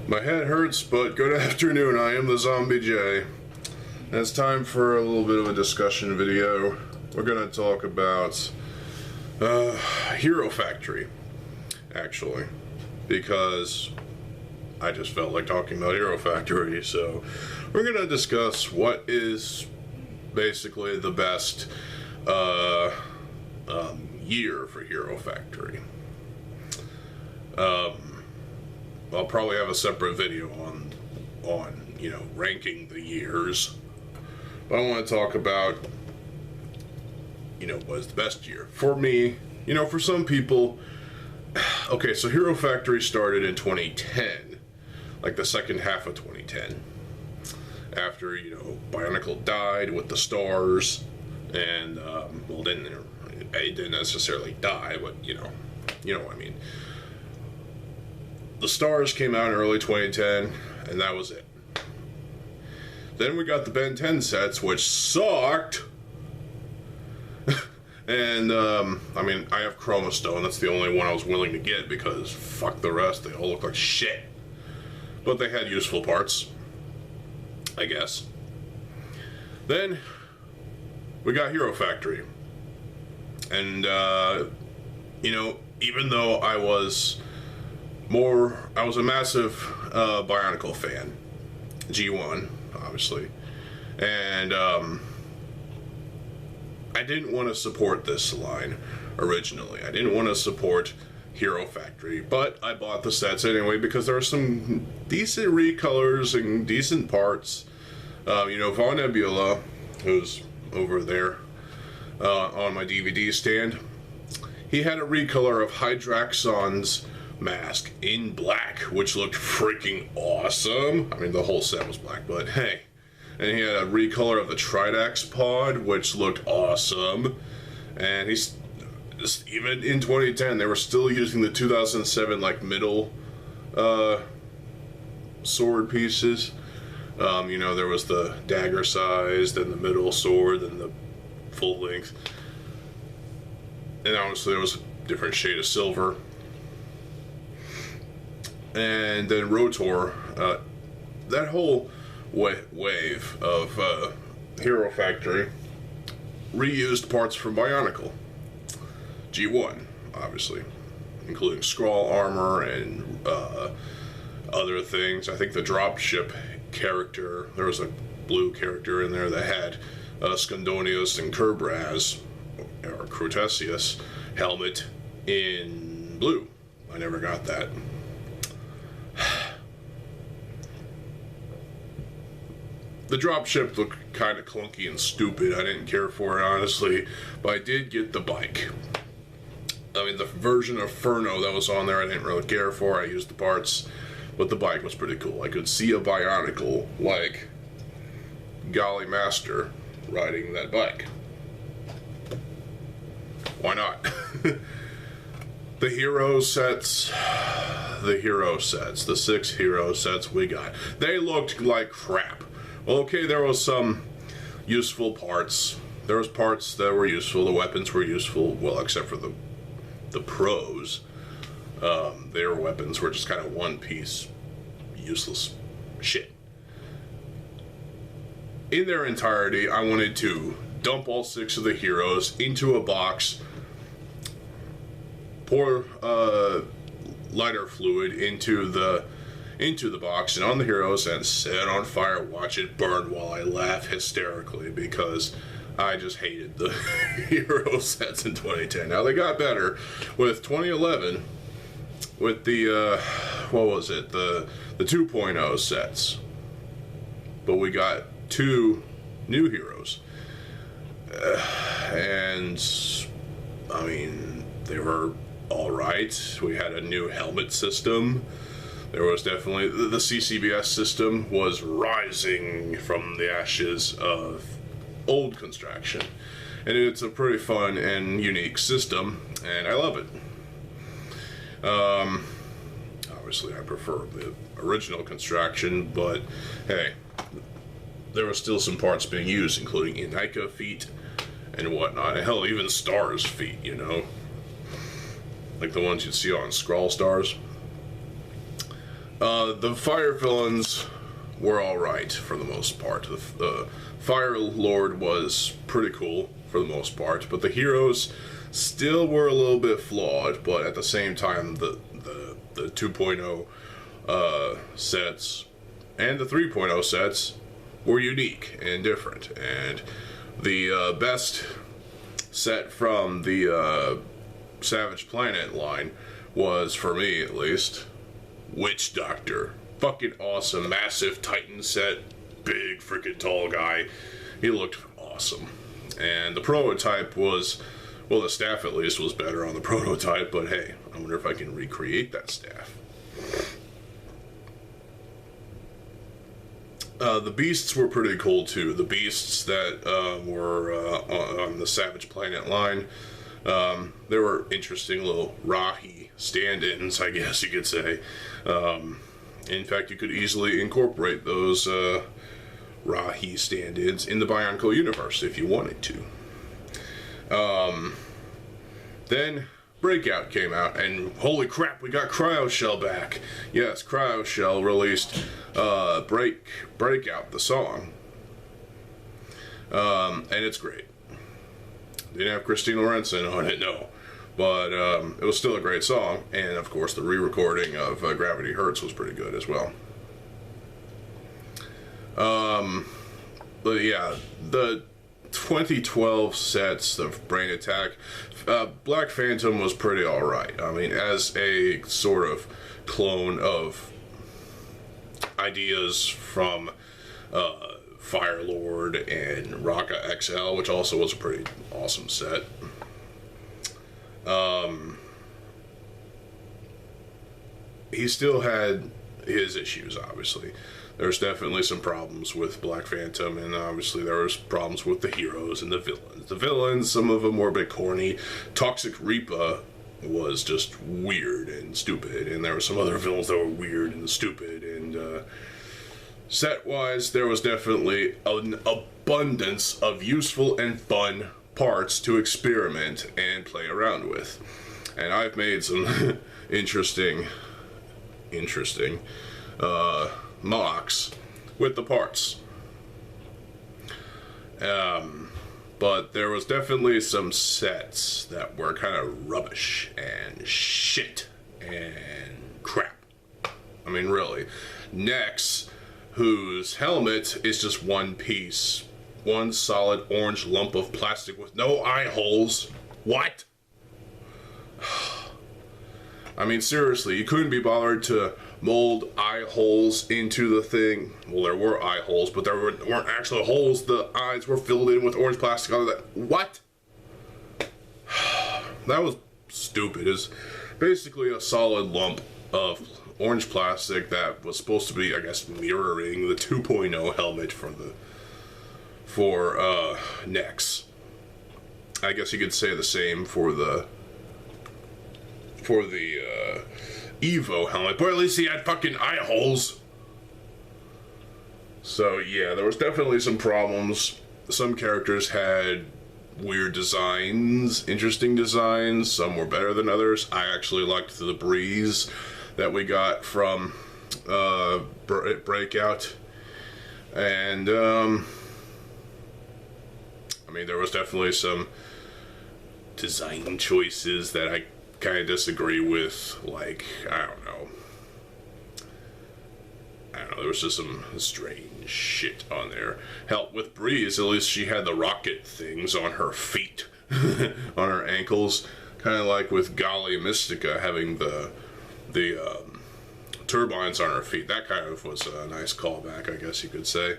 My head hurts, but good afternoon. I am the TheZOMBIEJ. And it's time for a little bit of a discussion video. We're going to talk about Hero Factory, actually, because I just felt like talking about Hero Factory. So we're going to discuss what is basically the best year for Hero Factory. I'll probably have a separate video on ranking the years, but I want to talk about what is the best year for me. For some people, okay, so Hero Factory started in 2010, like the second half of 2010, after Bionicle died with the stars, and well, it didn't necessarily die, but you know what I mean. The stars came out in early 2010, and that was it. Then we got the Ben 10 sets, which sucked. And, I have Chroma Stone. That's the only one I was willing to get because fuck the rest. They all look like shit. But they had useful parts, I guess. Then we got Hero Factory. And, even though I was a massive Bionicle fan, G1 obviously, and I didn't want to support this line originally. I didn't want to support Hero Factory, but I bought the sets anyway because there are some decent recolors and decent parts. Von Nebula, who's over there on my DVD stand, he had a recolor of Hydraxon's mask in black, which looked freaking awesome. I mean, the whole set was black, but hey. And he had a recolor of the Tridax pod, which looked awesome. And he's even in 2010, they were still using the 2007 middle sword pieces. There was the dagger size, then the middle sword, then the full length. And obviously there was a different shade of silver. And then Rotor, that whole wave of Hero Factory reused parts from Bionicle. G1, obviously, including Skrull armor and other things. I think the dropship character, there was a blue character in there that had Skundonius and Kerbraz, or Crutesius, helmet in blue. I never got that. The dropship looked kind of clunky and stupid. I didn't care for it, honestly, but I did get the bike. The version of Furno that was on there I didn't really care for. I used the parts, but the bike was pretty cool. I could see a Bionicle, like Golly Master, riding that bike. Why not? The hero sets, the 6 hero sets we got, they looked like crap. Well, okay, there was some useful parts. There was parts that were useful. The weapons were useful, well, except for the pros. Their weapons were just kind of one-piece, useless shit. In their entirety, I wanted to dump all 6 of the heroes into a box, pour lighter fluid into the box and on the heroes and set it on fire, watch it burn while I laugh hysterically because I just hated the hero sets in 2010. Now they got better with 2011 with the what was it, the 2.0 sets, but we got 2 new heroes, and they were alright. We had a new helmet system. There was definitely, the CCBS system was rising from the ashes of old construction. And it's a pretty fun and unique system, and I love it. Obviously I prefer the original construction, but hey, there were still some parts being used, including Inika feet and whatnot. And hell, even Stars feet, like the ones you'd see on Skrull Stars. The fire villains were alright for the most part. The Fire Lord was pretty cool for the most part, but the heroes still were a little bit flawed, but at the same time, the 2.0 sets and the 3.0 sets were unique and different. And the best set from the Savage Planet line was, for me at least, Witch Doctor. Fucking awesome, massive Titan set, big freaking tall guy. He looked awesome. And the prototype was, well, the staff at least was better on the prototype, but hey, I wonder if I can recreate that staff. The beasts were pretty cool too. The beasts that were on the Savage Planet line, they were interesting little Rahi stand-ins, I guess you could say. In fact, you could easily incorporate those Rahi stand-ins in the Bionicle universe if you wanted to. Then Breakout came out, and holy crap, we got Cryo Shell back. Yes, Cryo Shell released Breakout, the song. And it's great. Didn't have Christine Lorenzen on it, no. But it was still a great song, and of course the re-recording of Gravity Hurts was pretty good as well. But yeah, the 2012 sets of Brain Attack, Black Phantom was pretty alright. I mean, as a sort of clone of ideas from Fire Lord and Raka XL, which also was a pretty awesome set. He still had his issues, obviously. There's definitely some problems with Black Phantom, and obviously there was problems with the heroes and the villains. The villains, some of them were a bit corny. Toxic Reaper was just weird and stupid, and there were some other villains that were weird and stupid, and set-wise, there was definitely an abundance of useful and fun parts to experiment and play around with. And I've made some interesting mocks with the parts. But there was definitely some sets that were kind of rubbish and shit and crap. I mean, really. Nex, whose helmet is just one piece, one solid orange lump of plastic with no eye holes. What? I mean, seriously, you couldn't be bothered to mold eye holes into the thing. Well, there were eye holes, but there weren't actual holes. The eyes were filled in with orange plastic. All that. What? That was stupid. It's basically a solid lump of orange plastic that was supposed to be, I guess, mirroring the 2.0 helmet for Nex. I guess you could say the same for the Evo helmet, but at least he had fucking eye holes. So yeah, there was definitely some problems. Some characters had weird designs, interesting designs. Some were better than others. I actually liked the Breeze that we got from Breakout, and I mean, there was definitely some design choices that I kind of disagree with. Like, I don't know, there was just some strange shit on there. Hell, with Breeze, at least she had the rocket things on her feet, on her ankles, kind of like with Gali Mystica having the turbines on her feet. That kind of was a nice callback, I guess you could say.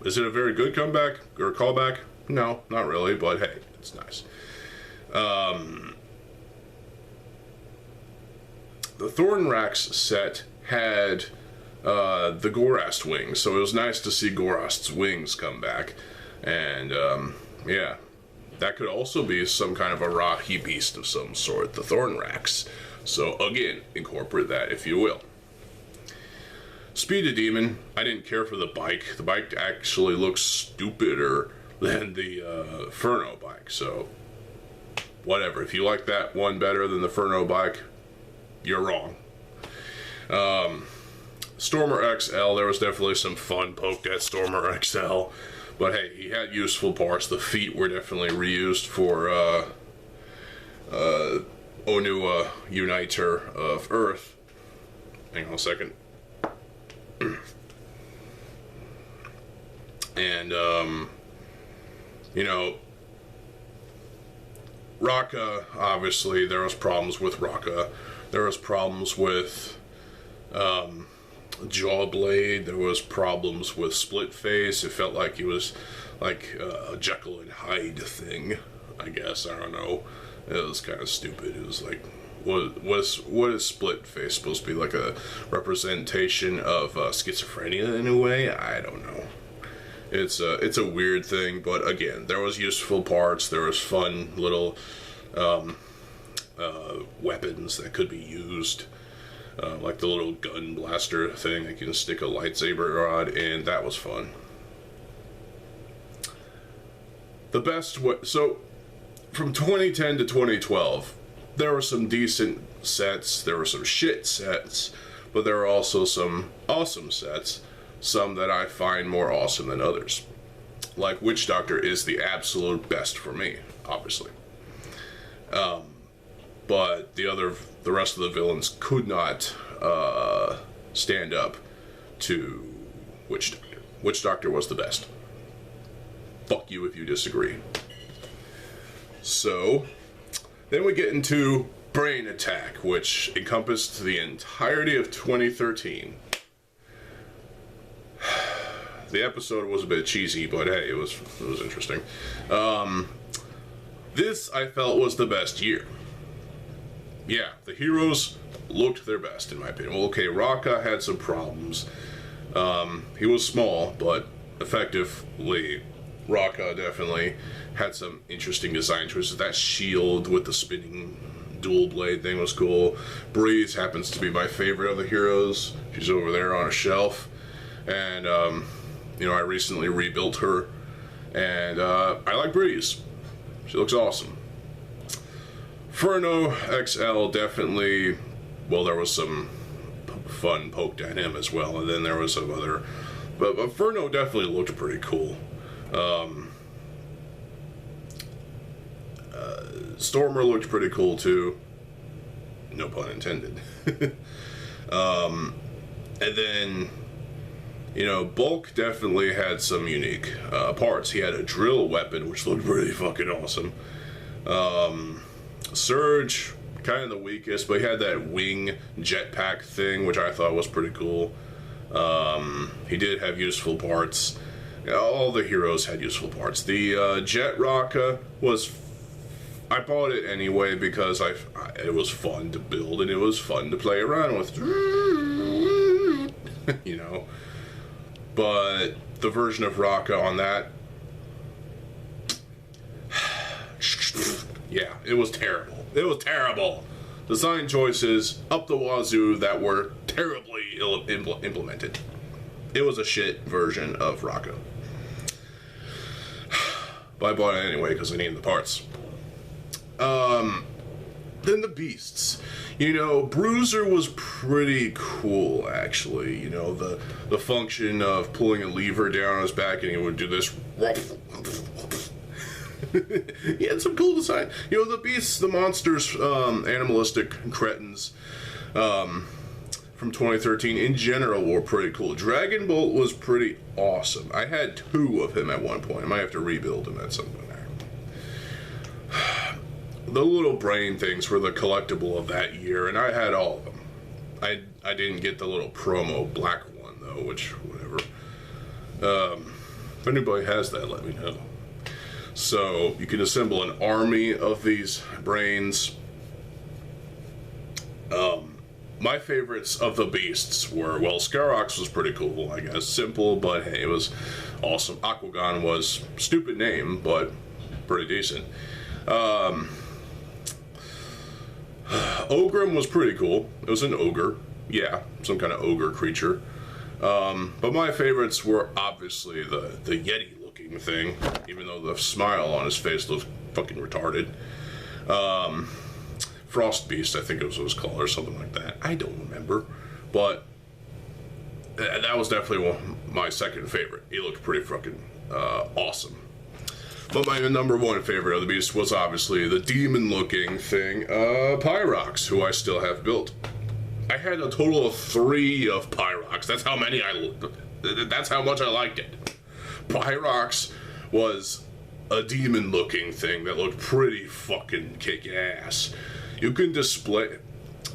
Is it a very good comeback or callback? No, not really, but hey, it's nice. The Thornrax set had the Gorast wings, so it was nice to see Gorast's wings come back. And yeah, that could also be some kind of a Rahi beast of some sort, the Thornrax. So again, incorporate that if you will. Speed of Demon, I didn't care for the bike. The bike actually looks stupider than the Furno bike, so whatever. If you like that one better than the Furno bike, you're wrong. Stormer XL, there was definitely some fun poked at Stormer XL. But hey, he had useful parts. The feet were definitely reused for Onua Uniter of Earth. Hang on a second. And, you know, Raka, obviously, there was problems with Raka. There was problems with Jawblade. There was problems with Split Face. It felt like he was like a Jekyll and Hyde thing, I guess. I don't know. It was kind of stupid. It was like, what is Split Face supposed to be? Like a representation of schizophrenia in a way? I don't know. It's a weird thing, but again, there was useful parts. There was fun little weapons that could be used, like the little gun blaster thing that can stick a lightsaber rod, and that was fun. The best way, so from 2010 to 2012, there were some decent sets. There were some shit sets, but there were also some awesome sets. Some that I find more awesome than others. Like Witch Doctor is the absolute best for me, obviously. But the rest of the villains could not stand up to Witch Doctor. Witch Doctor was the best. Fuck you if you disagree. So, then we get into Brain Attack, which encompassed the entirety of 2013. The episode was a bit cheesy, but hey, it was interesting. This, I felt, was the best year. Yeah, the heroes looked their best, in my opinion. Well, okay, Raka had some problems. He was small, but effectively, Raka definitely had some interesting design choices. That shield with the spinning dual blade thing was cool. Breeze happens to be my favorite of the heroes. She's over there on a shelf. And, you know, I recently rebuilt her, and I like Breeze. She looks awesome. Furno XL definitely, well, there was some fun poked at him as well, and then there was some other, but Furno definitely looked pretty cool. Stormer looked pretty cool too. No pun intended. And then, you know, Bulk definitely had some unique parts. He had a drill weapon, which looked really fucking awesome. Surge, kind of the weakest, but he had that wing jetpack thing, which I thought was pretty cool. He did have useful parts. All the heroes had useful parts. The Jet Raka was... I bought it anyway because it was fun to build and it was fun to play around with. You know? But the version of Raka on that... yeah, it was terrible. It was terrible. Design choices up the wazoo that were terribly implemented. It was a shit version of Raka. But I bought it anyway because I needed the parts. Then the beasts. You know, Bruiser was pretty cool, actually. You know, the function of pulling a lever down on his back and he would do this. He had some cool design. You know, the beasts, the monsters, animalistic cretins from 2013 in general were pretty cool. Dragon Bolt was pretty awesome. I had 2 of him at one point. I might have to rebuild him at some point. The little brain things were the collectible of that year, and I had all of them. I didn't get the little promo black one, though, which, whatever. If anybody has that, let me know. So, you can assemble an army of these brains. My favorites of the beasts were, well, Scarox was pretty cool, I guess. Simple, but hey, it was awesome. Aquagon was, stupid name, but pretty decent. Ogrim was pretty cool. It was an ogre. Yeah, some kind of ogre creature. But my favorites were obviously the Yeti-looking thing, even though the smile on his face looked fucking retarded. Frost Beast, I think it was called, or something like that. I don't remember. But that was definitely my second favorite. He looked pretty fucking awesome. But my number one favorite of the beast was obviously the demon-looking thing, Pyrox, who I still have built. I had a total of 3 of Pyrox. That's how many that's how much I liked it. Pyrox was a demon-looking thing that looked pretty fucking kick-ass. You can display,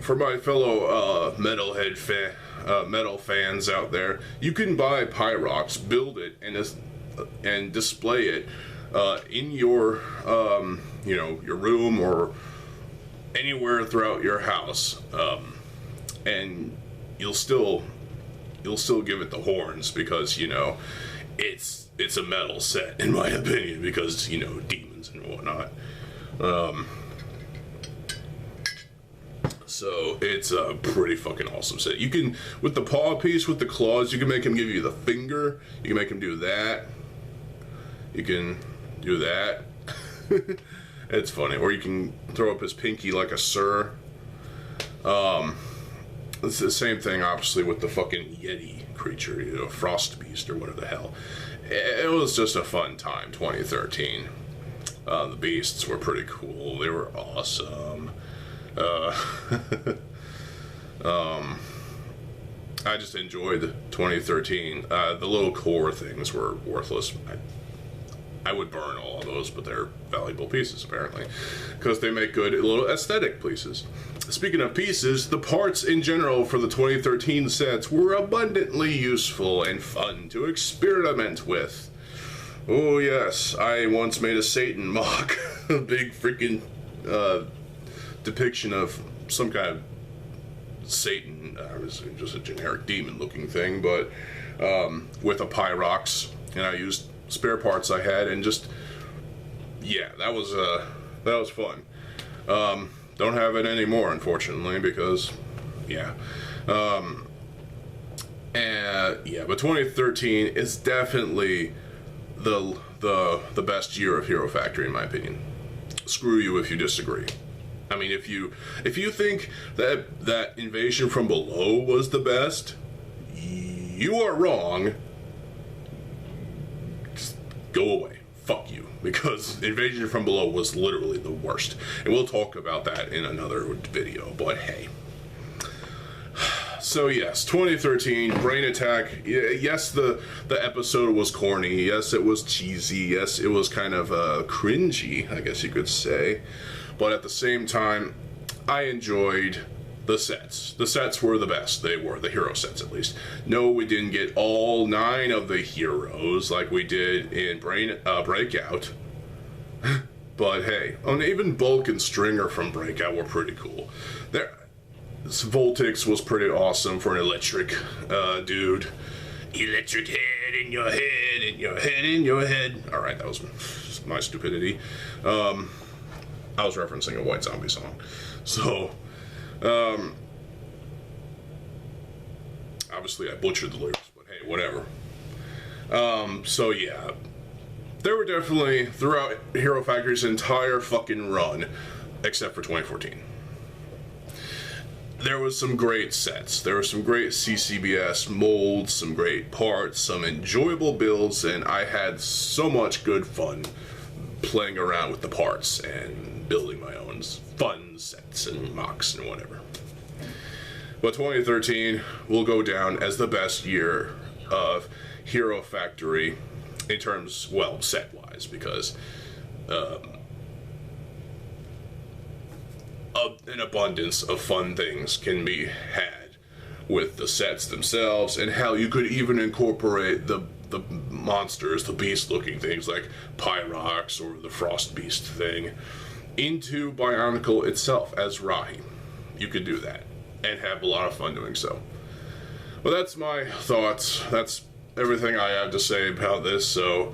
for my fellow metal fans out there, you can buy Pyrox, build it, and display it in your your room or anywhere throughout your house, and you'll still give it the horns, because it's a metal set, in my opinion, because demons and whatnot. So it's a pretty fucking awesome set. You can, with the paw piece, with the claws, you can make him give you the finger. You can make him do that. You can do that. It's funny. Or you can throw up his pinky like a sir. It's the same thing, obviously, with the fucking Yeti creature, Frost Beast or whatever the hell. It was just a fun time, 2013. The beasts were pretty cool. They were awesome. I just enjoyed 2013. The little core things were worthless. I would burn all of those, but they're valuable pieces, apparently, because they make good little aesthetic pieces. Speaking of pieces, the parts in general for the 2013 sets were abundantly useful and fun to experiment with. Oh yes, I once made a Satan mock, a big freaking depiction of some kind of Satan. It was just a generic demon-looking thing, but with a Pyrox, and I used spare parts I had, and just that was fun. Don't have it anymore, unfortunately, because but 2013 is definitely the best year of Hero Factory, in my opinion. Screw you if you disagree. I mean, if you think that Invasion from Below was the best, you are wrong. Just go away. Fuck you. Because Invasion from Below was literally the worst. And we'll talk about that in another video, but hey. So yes, 2013, Brain Attack. Yes, the episode was corny. Yes, it was cheesy. Yes, it was kind of cringy, I guess you could say. But at the same time, I enjoyed the sets. The sets were the best. They were, the hero sets at least. No, we didn't get all 9 of the heroes like we did in Breakout. But hey, even Bulk and Stringer from Breakout were pretty cool. Voltix was pretty awesome for an electric dude. Electric head in your head, in your head, in your head. Alright, that was my stupidity. I was referencing a White Zombie song. So, obviously I butchered the lyrics, but hey, whatever. So yeah, there were definitely, throughout Hero Factory's entire fucking run, except for 2014, there was some great sets. There were some great CCBS molds, some great parts, some enjoyable builds, and I had so much good fun playing around with the parts and building my own fun sets and mocks and whatever. But 2013 will go down as the best year of Hero Factory in terms, well, set-wise, because an abundance of fun things can be had with the sets themselves, and how you could even incorporate the monsters, the beast-looking things like Pyrox or the Frost Beast thing, into Bionicle itself as Rahi. You could do that and have a lot of fun doing so. Well, that's my thoughts. That's everything I have to say about this. So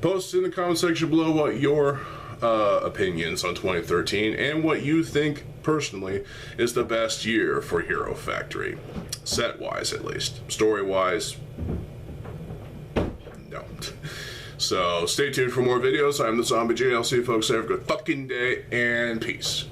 post in the comment section below what your opinions on 2013 and what you think personally is the best year for Hero Factory, set-wise at least. Story-wise, no. So stay tuned for more videos. I'm TheZOMBIEJ. I'll see you folks. Have a good fucking day, and peace.